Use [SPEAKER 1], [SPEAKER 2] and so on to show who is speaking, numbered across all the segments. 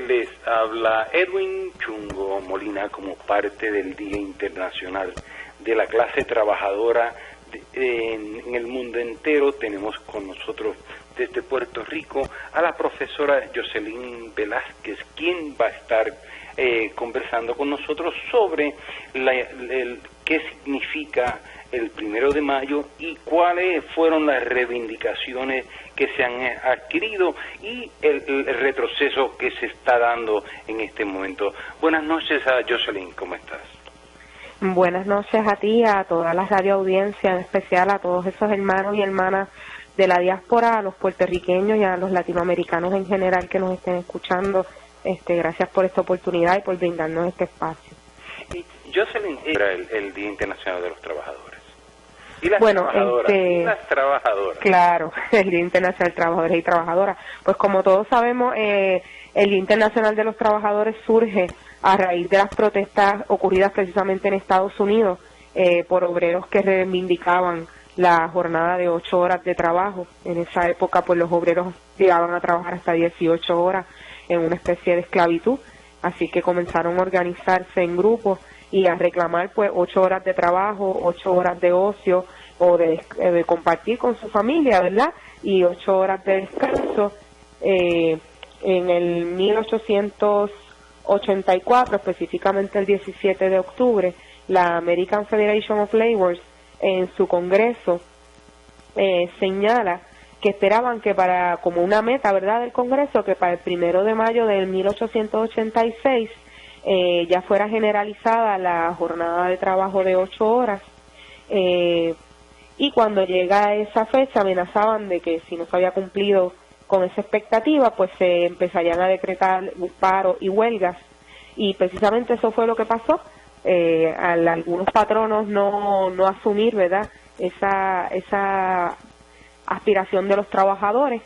[SPEAKER 1] Les habla Edwin Chungo Molina como parte del Día Internacional de la Clase Trabajadora en el mundo entero. Tenemos con nosotros desde Puerto Rico a la profesora Jocelyn Velázquez, quien va a estar conversando con nosotros sobre qué significa el 1 de mayo y cuáles fueron las reivindicaciones que se han adquirido y el retroceso que se está dando en este momento. Buenas noches a Jocelyn, ¿cómo estás?
[SPEAKER 2] Buenas noches a ti, a toda la radioaudiencia, en especial a todos esos hermanos y hermanas de la diáspora, a los puertorriqueños y a los latinoamericanos en general que nos estén escuchando. Gracias por esta oportunidad y por brindarnos este espacio.
[SPEAKER 1] Jocelyn, era el Día Internacional de los Trabajadores. Y las trabajadoras. Claro,
[SPEAKER 2] el Día Internacional de Trabajadores y Trabajadoras. Pues como todos sabemos, el Día Internacional de los Trabajadores surge a raíz de las protestas ocurridas precisamente en Estados Unidos por obreros que reivindicaban la jornada de 8 horas de trabajo. En esa época, pues los obreros llegaban a trabajar hasta 18 horas en una especie de esclavitud, así que comenzaron a organizarse en grupos y a reclamar pues 8 horas de trabajo, 8 horas de ocio o de compartir con su familia, ¿verdad? Y 8 horas de descanso. En el 1884, específicamente el 17 de octubre, la American Federation of Labour en su congreso señala que esperaban que como una meta, ¿verdad?, del Congreso, que para el 1 de mayo del 1886 ya fuera generalizada la jornada de trabajo de 8 horas, y cuando llega esa fecha amenazaban de que si no se había cumplido con esa expectativa, pues se empezarían a decretar paros y huelgas, y precisamente eso fue lo que pasó. Algunos patronos no asumir, ¿verdad?, esa aspiración de los trabajadores,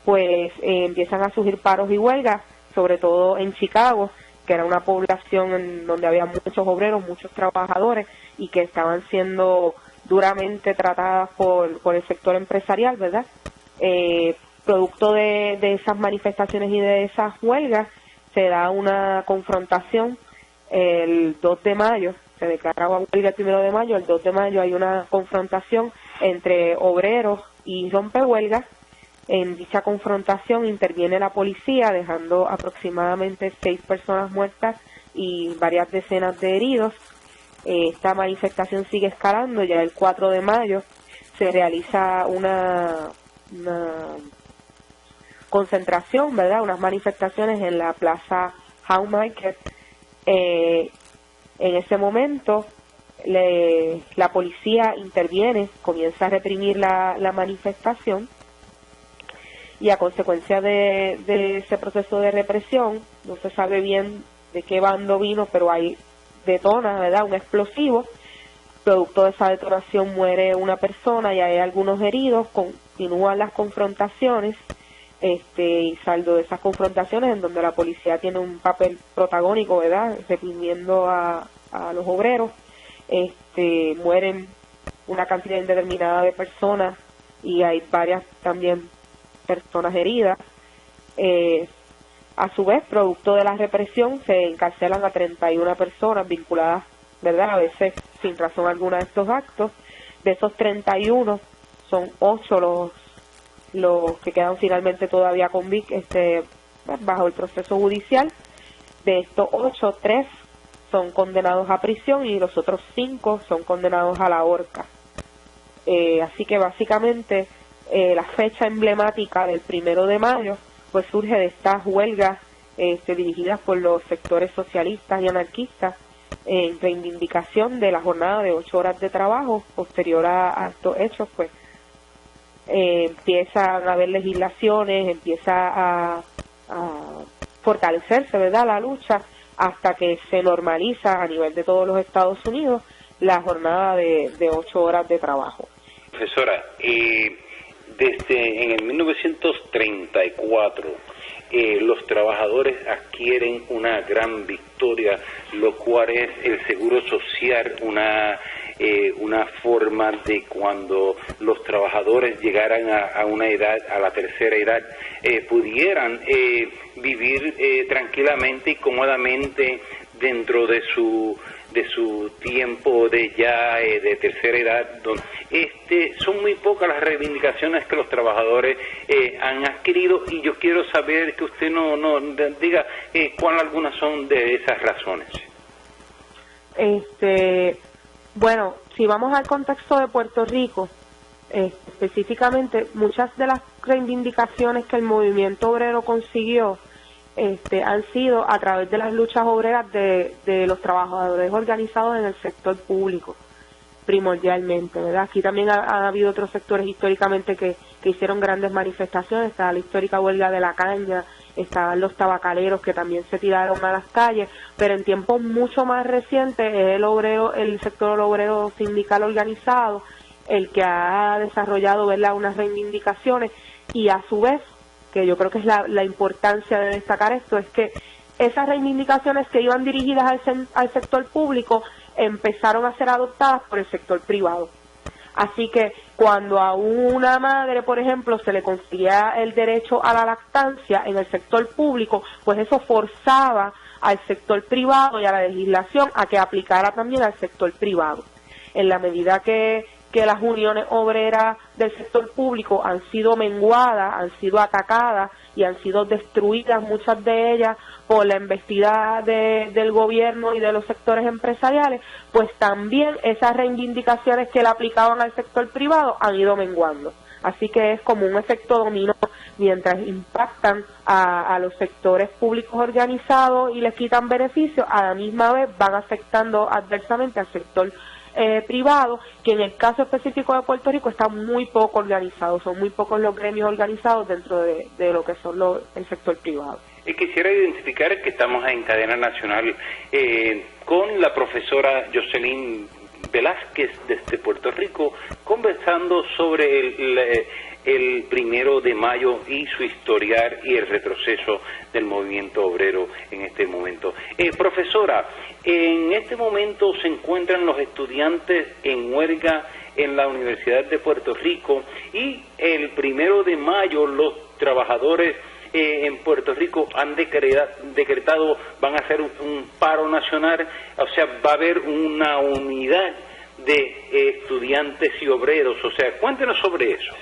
[SPEAKER 2] pues empiezan a surgir paros y huelgas, sobre todo en Chicago, que era una población en donde había muchos obreros, muchos trabajadores, y que estaban siendo duramente tratadas por el sector empresarial, ¿verdad? Producto de esas manifestaciones y de esas huelgas, se da una confrontación el 2 de mayo, se declaraba huelga el 1 de mayo, el 2 de mayo hay una confrontación entre obreros y rompehuelgas. En dicha confrontación interviene la policía, dejando aproximadamente 6 personas muertas y varias decenas de heridos. Esta manifestación sigue escalando. Ya el 4 de mayo se realiza una concentración, ¿verdad?, unas manifestaciones en la Plaza Haymarket. En ese momento la policía interviene, comienza a reprimir la manifestación, y a consecuencia de ese proceso de represión, no se sabe bien de qué bando vino, pero ahí detona, ¿verdad?, un explosivo. Producto de esa detonación muere una persona y hay algunos heridos. Continúan las confrontaciones, y saldo de esas confrontaciones en donde la policía tiene un papel protagónico, ¿verdad?, reprimiendo a los obreros, mueren una cantidad indeterminada de personas y hay varias también personas heridas. A su vez, producto de la represión, se encarcelan a 31 personas vinculadas, ¿verdad?, a veces sin razón alguna de estos actos. De esos 31, son 8 los que quedan finalmente todavía bajo el proceso judicial. De estos 8, 3 son condenados a prisión y los otros 5 son condenados a la horca. Así que básicamente la fecha emblemática del 1 de mayo pues surge de estas huelgas dirigidas por los sectores socialistas y anarquistas en reivindicación de la jornada de 8 horas de trabajo. Posterior a estos hechos, pues empiezan a haber legislaciones, empieza a fortalecerse, ¿verdad?, la lucha, hasta que se normaliza a nivel de todos los Estados Unidos la jornada de 8 horas de trabajo.
[SPEAKER 1] Profesora, desde en el 1934 los trabajadores adquieren una gran victoria, lo cual es el seguro social, una forma de cuando los trabajadores llegaran a una edad, a la tercera edad, pudieran vivir tranquilamente y cómodamente dentro de su tiempo de ya de tercera edad. Son muy pocas las reivindicaciones que los trabajadores han adquirido, y yo quiero saber que usted no diga cuáles algunas son de esas razones.
[SPEAKER 2] Bueno, si vamos al contexto de Puerto Rico, específicamente, muchas de las reivindicaciones que el movimiento obrero consiguió han sido a través de las luchas obreras de los trabajadores organizados en el sector público, primordialmente, ¿verdad? Aquí también ha habido otros sectores históricamente que hicieron grandes manifestaciones. Está la histórica huelga de la caña, estaban los tabacaleros que también se tiraron a las calles, pero en tiempos mucho más recientes es el sector obrero sindical organizado el que ha desarrollado, ¿verdad?, unas reivindicaciones, y a su vez, que yo creo que es la importancia de destacar esto, es que esas reivindicaciones que iban dirigidas al sector público empezaron a ser adoptadas por el sector privado. Así que cuando a una madre, por ejemplo, se le conseguía el derecho a la lactancia en el sector público, pues eso forzaba al sector privado y a la legislación a que aplicara también al sector privado. En la medida que las uniones obreras del sector público han sido menguadas, han sido atacadas y han sido destruidas, muchas de ellas por la embestida del gobierno y de los sectores empresariales, pues también esas reivindicaciones que le aplicaban al sector privado han ido menguando. Así que es como un efecto dominó, mientras impactan a los sectores públicos organizados y les quitan beneficios, a la misma vez van afectando adversamente al sector privado, que en el caso específico de Puerto Rico está muy poco organizado, son muy pocos los gremios organizados dentro de lo que son el sector privado.
[SPEAKER 1] Quisiera identificar que estamos en cadena nacional con la profesora Jocelyn Velázquez desde Puerto Rico, conversando sobre el 1 de mayo y su historial y el retroceso del movimiento obrero en este momento. Profesora, en este momento se encuentran los estudiantes en huelga en la Universidad de Puerto Rico, y el 1 de mayo los trabajadores en Puerto Rico han decretado, van a hacer un paro nacional, o sea, va a haber una unidad de estudiantes y obreros. O sea, cuéntenos sobre eso.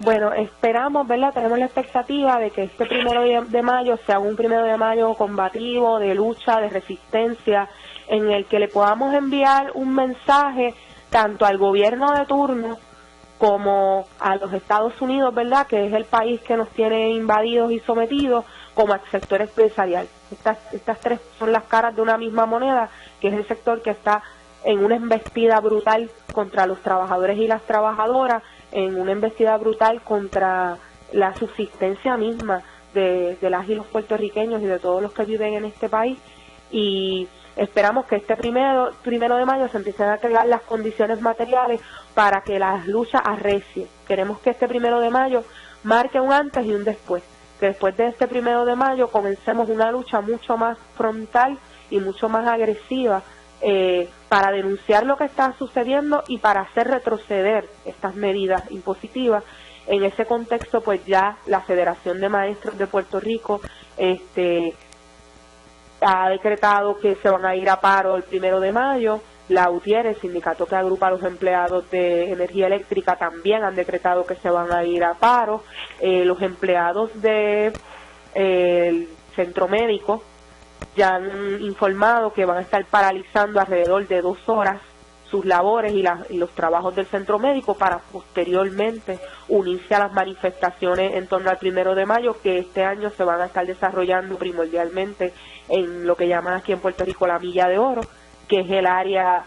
[SPEAKER 2] Bueno, esperamos, ¿verdad? Tenemos la expectativa de que este 1 de mayo sea un 1 de mayo combativo, de lucha, de resistencia, en el que le podamos enviar un mensaje tanto al gobierno de turno como a los Estados Unidos, ¿verdad?, que es el país que nos tiene invadidos y sometidos, como al sector empresarial. Estas tres son las caras de una misma moneda, que es el sector que está en una embestida brutal contra los trabajadores y las trabajadoras, en una embestida brutal contra la subsistencia misma de las y los puertorriqueños y de todos los que viven en este país, y esperamos que este 1 de mayo se empiecen a crear las condiciones materiales para que las luchas arrecien. Queremos que este 1 de mayo marque un antes y un después, que después de este 1 de mayo comencemos una lucha mucho más frontal y mucho más agresiva para denunciar lo que está sucediendo y para hacer retroceder estas medidas impositivas. En ese contexto, pues ya la Federación de Maestros de Puerto Rico ha decretado que se van a ir a paro el 1 de mayo. La UTIER, el sindicato que agrupa a los empleados de energía eléctrica, también han decretado que se van a ir a paro. Los empleados del centro médico ya han informado que van a estar paralizando alrededor de 2 horas sus labores y los trabajos del centro médico para posteriormente unirse a las manifestaciones en torno al 1 de mayo, que este año se van a estar desarrollando primordialmente en lo que llaman aquí en Puerto Rico la Milla de Oro, que es el área,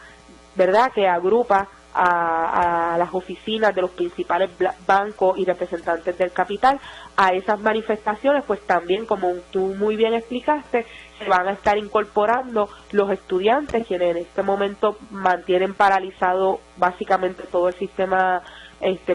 [SPEAKER 2] ¿verdad?, que agrupa a las oficinas de los principales bancos y representantes del capital. A esas manifestaciones, pues también, como tú muy bien explicaste, se van a estar incorporando los estudiantes, quienes en este momento mantienen paralizado básicamente todo el sistema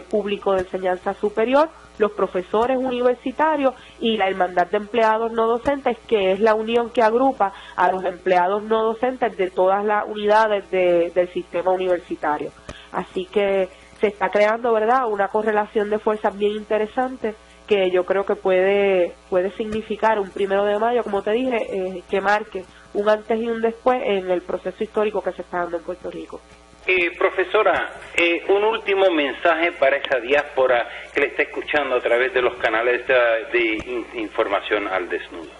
[SPEAKER 2] público de enseñanza superior, los profesores universitarios y la Hermandad de Empleados No Docentes, que es la unión que agrupa a los empleados no docentes de todas las unidades del sistema universitario. Así que se está creando, ¿verdad?, una correlación de fuerzas bien interesante que yo creo que puede significar un 1 de mayo, como te dije, que marque un antes y un después en el proceso histórico que se está dando en Puerto Rico.
[SPEAKER 1] Profesora, un último mensaje para esa diáspora que le está escuchando a través de los canales de información al desnudo.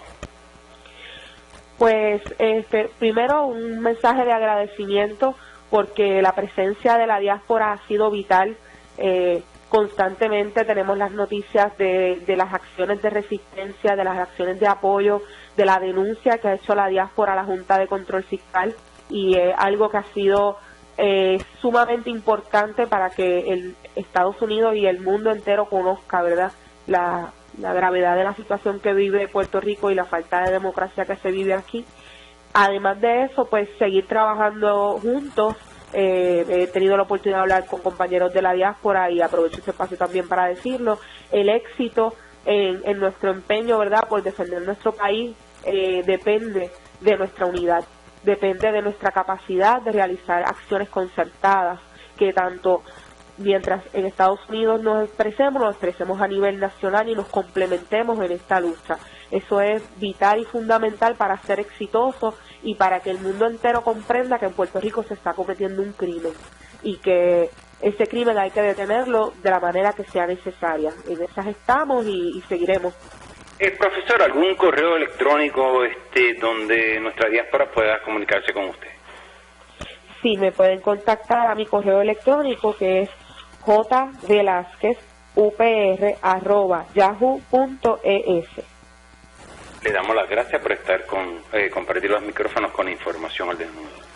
[SPEAKER 2] Pues primero un mensaje de agradecimiento porque la presencia de la diáspora ha sido vital. Constantemente tenemos las noticias de las acciones de resistencia, de las acciones de apoyo, de la denuncia que ha hecho la diáspora a la Junta de Control Fiscal, y es algo que ha sido sumamente importante para que el Estados Unidos y el mundo entero conozca, ¿verdad?, la gravedad de la situación que vive Puerto Rico y la falta de democracia que se vive aquí. Además de eso, pues seguir trabajando juntos. He tenido la oportunidad de hablar con compañeros de la diáspora y aprovecho este espacio también para decirlo. El éxito en nuestro empeño, ¿verdad?, por defender nuestro país depende de nuestra unidad, depende de nuestra capacidad de realizar acciones concertadas, que tanto mientras en Estados Unidos nos expresemos a nivel nacional y nos complementemos en esta lucha. Eso es vital y fundamental para ser exitosos y para que el mundo entero comprenda que en Puerto Rico se está cometiendo un crimen y que ese crimen hay que detenerlo de la manera que sea necesaria. En esas estamos y seguiremos.
[SPEAKER 1] Profesor, ¿algún correo electrónico donde nuestra diáspora pueda comunicarse con usted?
[SPEAKER 2] Sí, me pueden contactar a mi correo electrónico, que es jvelazquezupr@yahoo.es.
[SPEAKER 1] Le damos las gracias por estar compartir los micrófonos con información al desnudo.